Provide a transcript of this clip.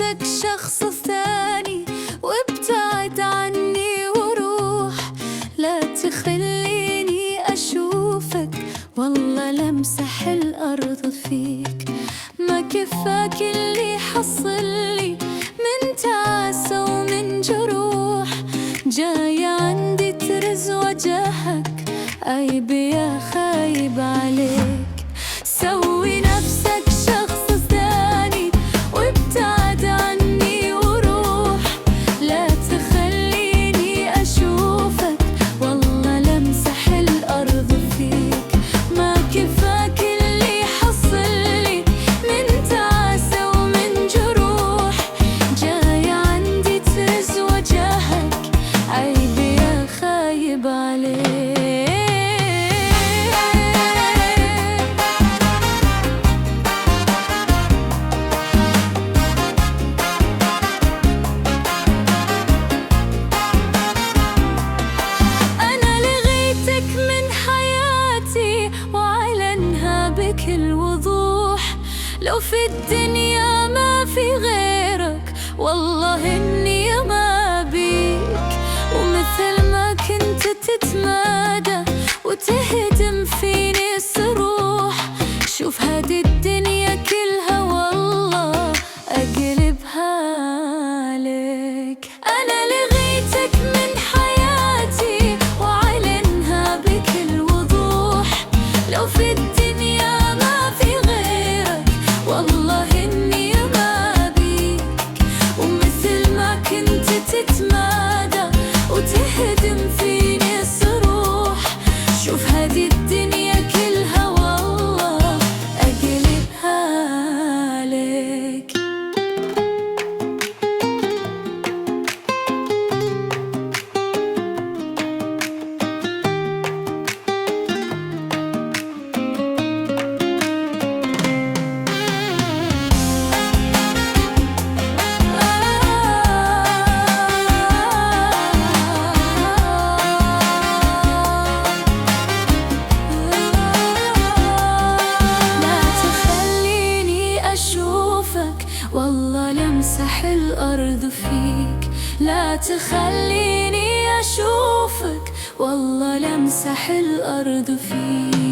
نفسك شخص ثاني وابتعد عني وروح. لا تخليني أشوفك، والله لمسح الأرض فيك. ما كفاك اللي حصلي من تعاسة ومن جروح. جاي عندي ترز وجهك، عيب يا خايب عليك. سوي نفسك شخص ثاني وابتعد عني وروح. لا تخليني أشوفك، والله لمسح الأرض فيك. ما كفاك اللي حصلي من تعاسة ومن جروح. جاي عندي ترز وجهك، عيب يا خايب عليك. بكل وضوح، لو في الدنيا ما في غيرك، والله إني ما بيك. ومثل ما كنت تتمادى وتهدم فيني الصروح، شوف هذه الدنيا كلها والله أقلبها لك. أنا لغيتك من حياتي وأعلنها بكل وضوح، لو في الدنيا تتمادى وتهدم فيني الصروح، شوف هذه الدنيا كلها والله أقلبها لك. والله لمسح الأرض فيك. لا تخليني أشوفك، والله لمسح الأرض فيك.